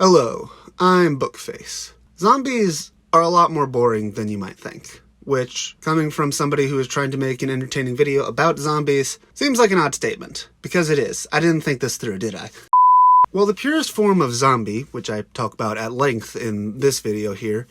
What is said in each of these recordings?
Hello, I'm Bookface. Zombies are a lot more boring than you might think, which, coming from somebody who is trying to make an entertaining video about zombies, seems like an odd statement. Because it is. I didn't think this through, did I? Well, the purest form of zombie, which I talk about at length in this video here,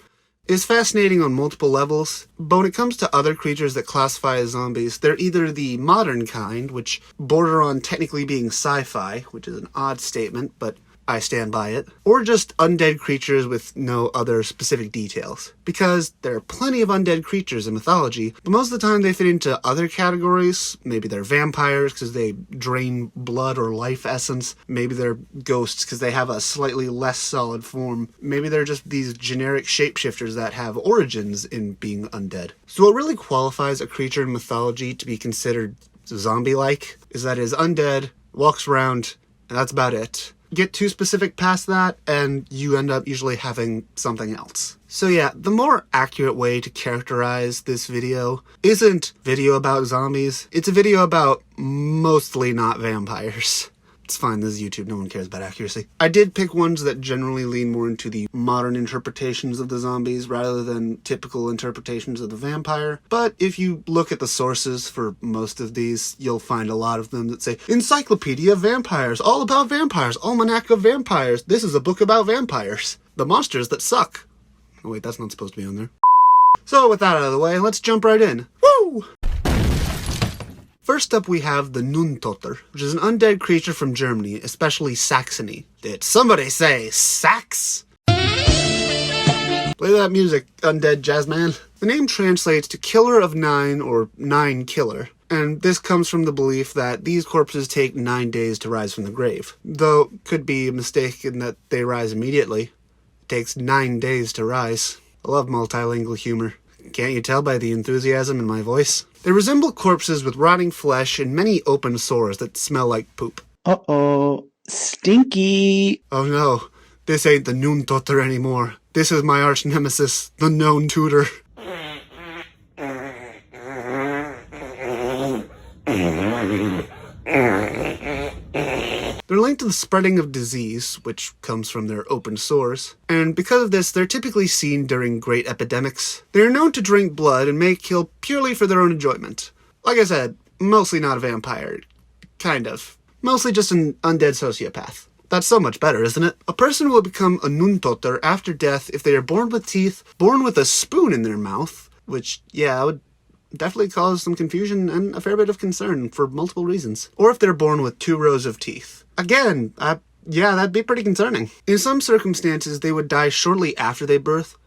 is fascinating on multiple levels, but when it comes to other creatures that classify as zombies, they're either the modern kind, which border on technically being sci-fi, which is an odd statement, but I stand by it, or just undead creatures with no other specific details. Because there are plenty of undead creatures in mythology, but most of the time they fit into other categories. Maybe they're vampires because they drain blood or life essence. Maybe they're ghosts because they have a slightly less solid form. Maybe they're just these generic shapeshifters that have origins in being undead. So what really qualifies a creature in mythology to be considered zombie-like is that it is undead, walks around, and that's about it. Get too specific past that, and you end up usually having something else. So yeah, the more accurate way to characterize this video isn't video about zombies, it's a video about mostly not vampires. It's fine, this is YouTube, no one cares about accuracy. I did pick ones that generally lean more into the modern interpretations of the zombies rather than typical interpretations of the vampire, but if you look at the sources for most of these, you'll find a lot of them that say, Encyclopedia of Vampires, all about vampires, Almanac of Vampires, this is a book about vampires. The monsters that suck. Oh wait, that's not supposed to be on there. So with that out of the way, let's jump right in. Woo! First up we have the Untoter, which is an undead creature from Germany, especially Saxony. Did somebody say Sax? Play that music, undead jazzman. The name translates to Killer of Nine or Nine Killer, and this comes from the belief that these corpses take 9 days to rise from the grave. Though, could be a mistake in that they rise immediately. It takes 9 days to rise. I love multilingual humor. Can't you tell by the enthusiasm in my voice? They resemble corpses with rotting flesh and many open sores that smell like poop. Uh-oh. Stinky! Oh no, this ain't the Untoter anymore. This is my arch nemesis, the known tutor. They're linked to the spreading of disease, which comes from their open sores, and because of this, they're typically seen during great epidemics. They are known to drink blood and may kill purely for their own enjoyment. Like I said, mostly not a vampire. Kind of. Mostly just an undead sociopath. That's so much better, isn't it? A person will become a Untoter after death if they are born with teeth, born with a spoon in their mouth, which, yeah, would definitely cause some confusion and a fair bit of concern for multiple reasons. Or if they're born with 2 rows of teeth. Again, yeah, that'd be pretty concerning. In some circumstances, they would die shortly after they birth.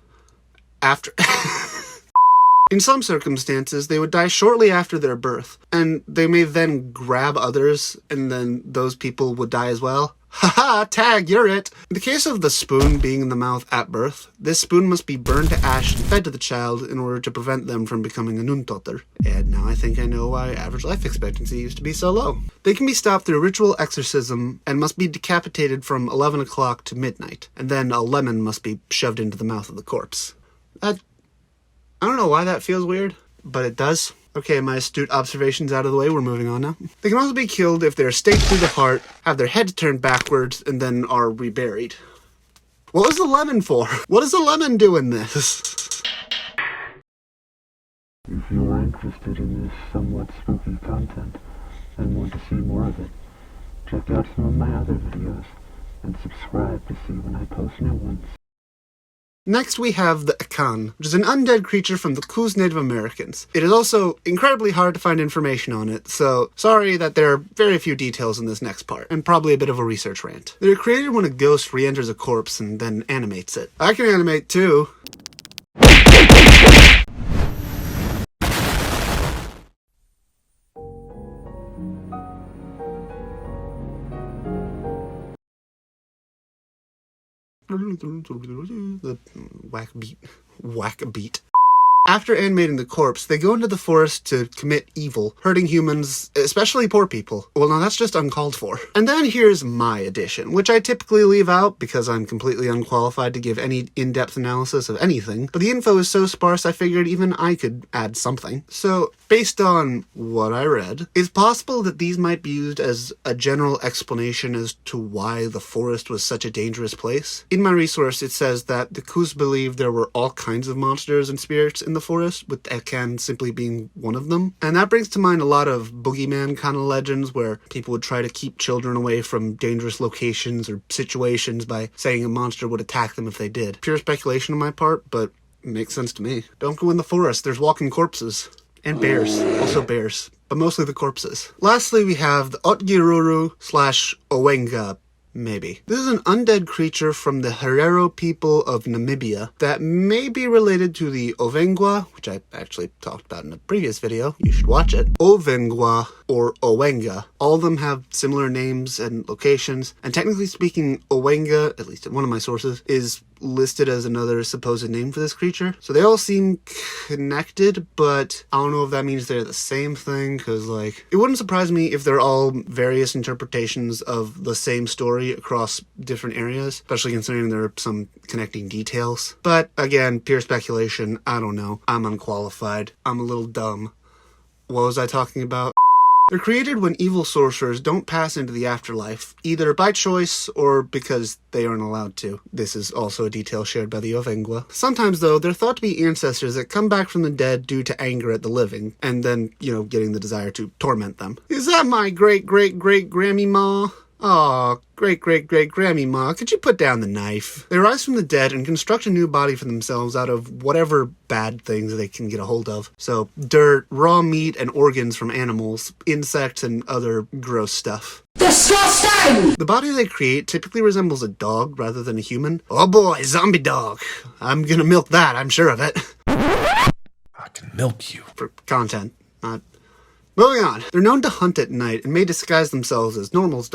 In some circumstances, they would die shortly after their birth, and they may then grab others, and then those people would die as well. Haha, tag, you're it! In the case of the spoon being in the mouth at birth, this spoon must be burned to ash and fed to the child in order to prevent them from becoming an Untoter. And now I think I know why average life expectancy used to be so low. They can be stopped through ritual exorcism and must be decapitated from 11 o'clock to midnight, and then a lemon must be shoved into the mouth of the corpse. I don't know why that feels weird, but it does. Okay, my astute observations out of the way, we're moving on now. They can also be killed if they're staked through the heart, have their heads turned backwards, and then are reburied. What was the lemon for? What does the lemon do in this? If you are interested in this somewhat spooky content and want to see more of it, check out some of my other videos and subscribe to see when I post new ones. Next we have the Akan, which is an undead creature from the Coos Native Americans. It is also incredibly hard to find information on it, so sorry that there are very few details in this next part, and probably a bit of a research rant. They're created when a ghost re-enters a corpse and then animates it. I can animate too. The whack beat. After animating the corpse, they go into the forest to commit evil, hurting humans, especially poor people. Well, no, that's just uncalled for. And then here's my addition, which I typically leave out because I'm completely unqualified to give any in-depth analysis of anything, but the info is so sparse I figured even I could add something. So, based on what I read, it's possible that these might be used as a general explanation as to why the forest was such a dangerous place. In my resource, it says that the Kus believed there were all kinds of monsters and spirits in the forest, with Ekan simply being one of them. And that brings to mind a lot of boogeyman kind of legends where people would try to keep children away from dangerous locations or situations by saying a monster would attack them if they did. Pure speculation on my part, but it makes sense to me. Don't go in the forest, there's walking corpses. And bears. Also bears. But mostly the corpses. Lastly, we have the Otgiruru/Owenga. Maybe. This is an undead creature from the Herero people of Namibia that may be related to the Ovengwa, which I actually talked about in a previous video. You should watch it. Ovengwa or Owenga. All of them have similar names and locations, and technically speaking, Owenga, at least in one of my sources, is listed as another supposed name for this creature. So they all seem connected, but I don't know if that means they're the same thing, because, like, it wouldn't surprise me if they're all various interpretations of the same story across different areas, especially considering there are some connecting details. But, again, pure speculation. I don't know. I'm unqualified. I'm a little dumb. What was I talking about? They're created when evil sorcerers don't pass into the afterlife, either by choice or because they aren't allowed to. This is also a detail shared by the Ovengwa. Sometimes, though, they're thought to be ancestors that come back from the dead due to anger at the living, and then, getting the desire to torment them. Is that my great-great-great-Grammy-ma? Aw, great-great-great-Grammy-ma, could you put down the knife? They rise from the dead and construct a new body for themselves out of whatever bad things they can get a hold of. So, dirt, raw meat, and organs from animals, insects, and other gross stuff. Disgusting! The body they create typically resembles a dog rather than a human. Oh boy, zombie dog. I'm gonna milk that, I'm sure of it. I can milk you. For content, not... Moving on. They're known to hunt at night and may disguise themselves as normals.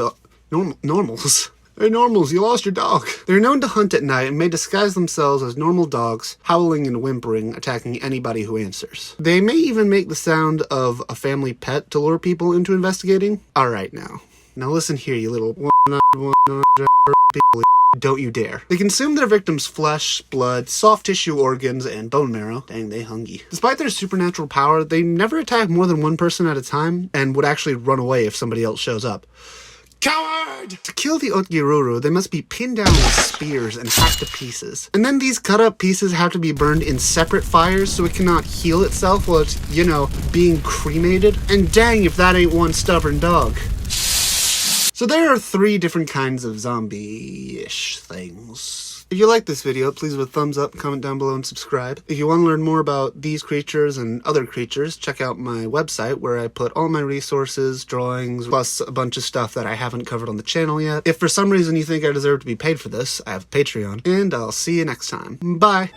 Normals? Hey, normals, you lost your dog. They're known to hunt at night and may disguise themselves as normal dogs, howling and whimpering, attacking anybody who answers. They may even make the sound of a family pet to lure people into investigating. Alright now. Now listen here, you little people. Don't you dare. They consume their victims' flesh, blood, soft tissue organs, and bone marrow. Dang, they hungry. Despite their supernatural power, they never attack more than one person at a time, and would actually run away if somebody else shows up. Coward! To kill the Otgiruru, they must be pinned down with spears and hacked to pieces. And then these cut up pieces have to be burned in separate fires so it cannot heal itself while it's, being cremated. And dang if that ain't one stubborn dog. So there are 3 different kinds of zombie-ish things. If you like this video, please leave a thumbs up, comment down below, and subscribe. If you want to learn more about these creatures and other creatures, check out my website where I put all my resources, drawings, plus a bunch of stuff that I haven't covered on the channel yet. If for some reason you think I deserve to be paid for this, I have Patreon. And I'll see you next time. Bye!